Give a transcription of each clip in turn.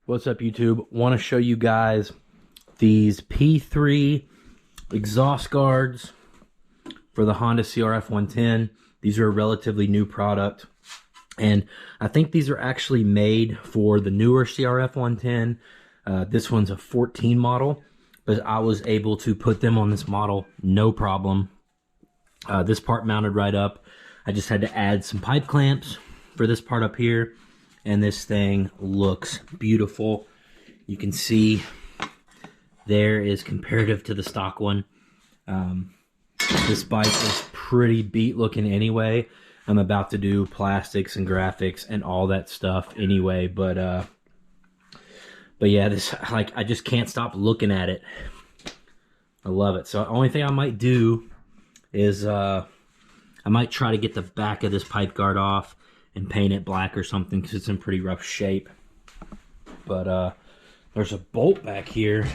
What's up, YouTube? Want to show you guys these P3 exhaust guards for the Honda CRF110. These are a relatively new product, and I think these are actually made for the newer CRF110. This one's a 14 model, but I was able to put them on this model no problem. This part mounted right up. I just had to add some pipe clamps for this part up here, and this thing looks beautiful. You can see there is comparative to the stock one. This bike is pretty beat looking anyway. I'm about to do plastics and graphics and all that stuff anyway, but yeah, this, like, I just can't stop looking at it. I love it. So the only thing I might do is I might try to get the back of this pipe guard off and paint it black or something, because it's in pretty rough shape. But there's a bolt back here.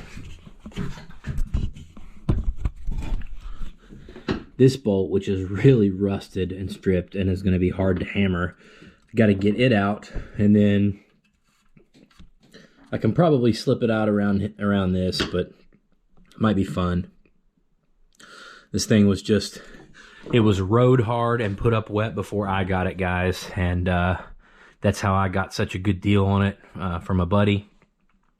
This bolt, which is really rusted and stripped and is going to be hard to hammer, got to get it out, and then I can probably slip it out around this, but it might be fun. This thing was just, it was rode hard and put up wet before I got it, guys, and that's how I got such a good deal on it from a buddy.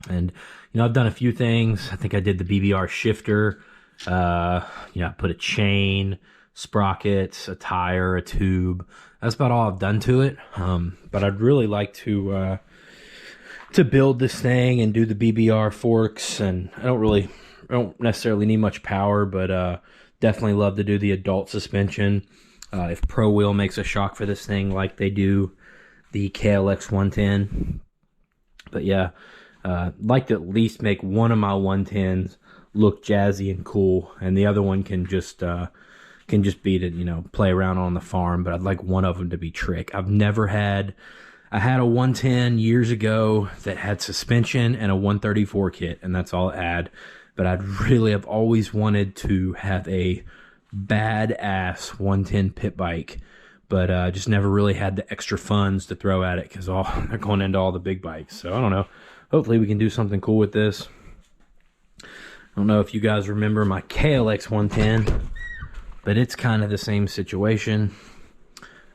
And you know, I've done a few things. I think I did the BBR shifter. You know, I put a chain, sprockets, a tire, a tube. That's about all I've done to it. But I'd really like to build this thing and do the BBR forks. And I don't necessarily need much power, but definitely love to do the adult suspension. If Pro Wheel makes a shock for this thing like they do the KLX 110. But yeah, like to at least make one of my 110s look jazzy and cool, and the other one can just be to, you know, play around on the farm. But I'd like one of them to be trick. I had a 110 years ago that had suspension and a 134 kit, and that's all it had. But I've always wanted to have a badass 110 pit bike, but just never really had the extra funds to throw at it, because they're going into all the big bikes. So I don't know. Hopefully we can do something cool with this. I don't know if you guys remember my KLX 110, but it's kind of the same situation.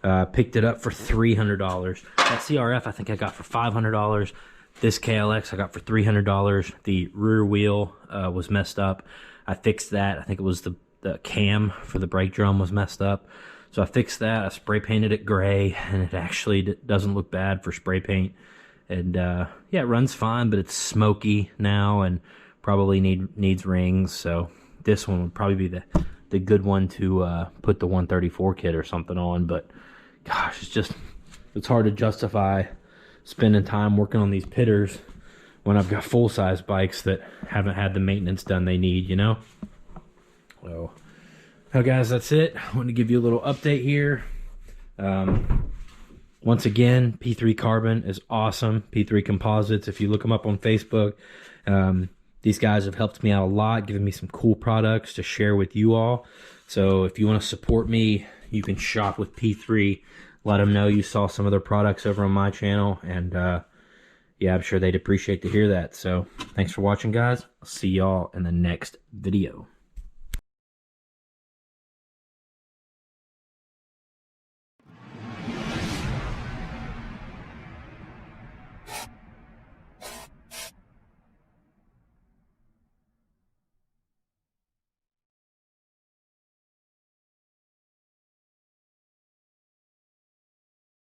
Picked it up for $300. That CRF I think I got for $500. This KLX I got for $300. The rear wheel was messed up. I fixed that. I think it was the cam for the brake drum was messed up. So I fixed that. I spray painted it gray, and it actually doesn't look bad for spray paint. And yeah, it runs fine, but it's smoky now and probably needs rings. So this one would probably be the good one to put the 134 kit or something on. But gosh, it's hard to justify spending time working on these pitters when I've got full-size bikes that haven't had the maintenance done they need, you know? So, well, guys, that's it. I wanted to give you a little update here. Once again, P3 Carbon is awesome. P3 Composites, if you look them up on Facebook, these guys have helped me out a lot, giving me some cool products to share with you all. So if you want to support me, you can shop with P3. Let them know you saw some of their products over on my channel, and yeah, I'm sure they'd appreciate to hear that. So thanks for watching, guys. I'll see y'all in the next video.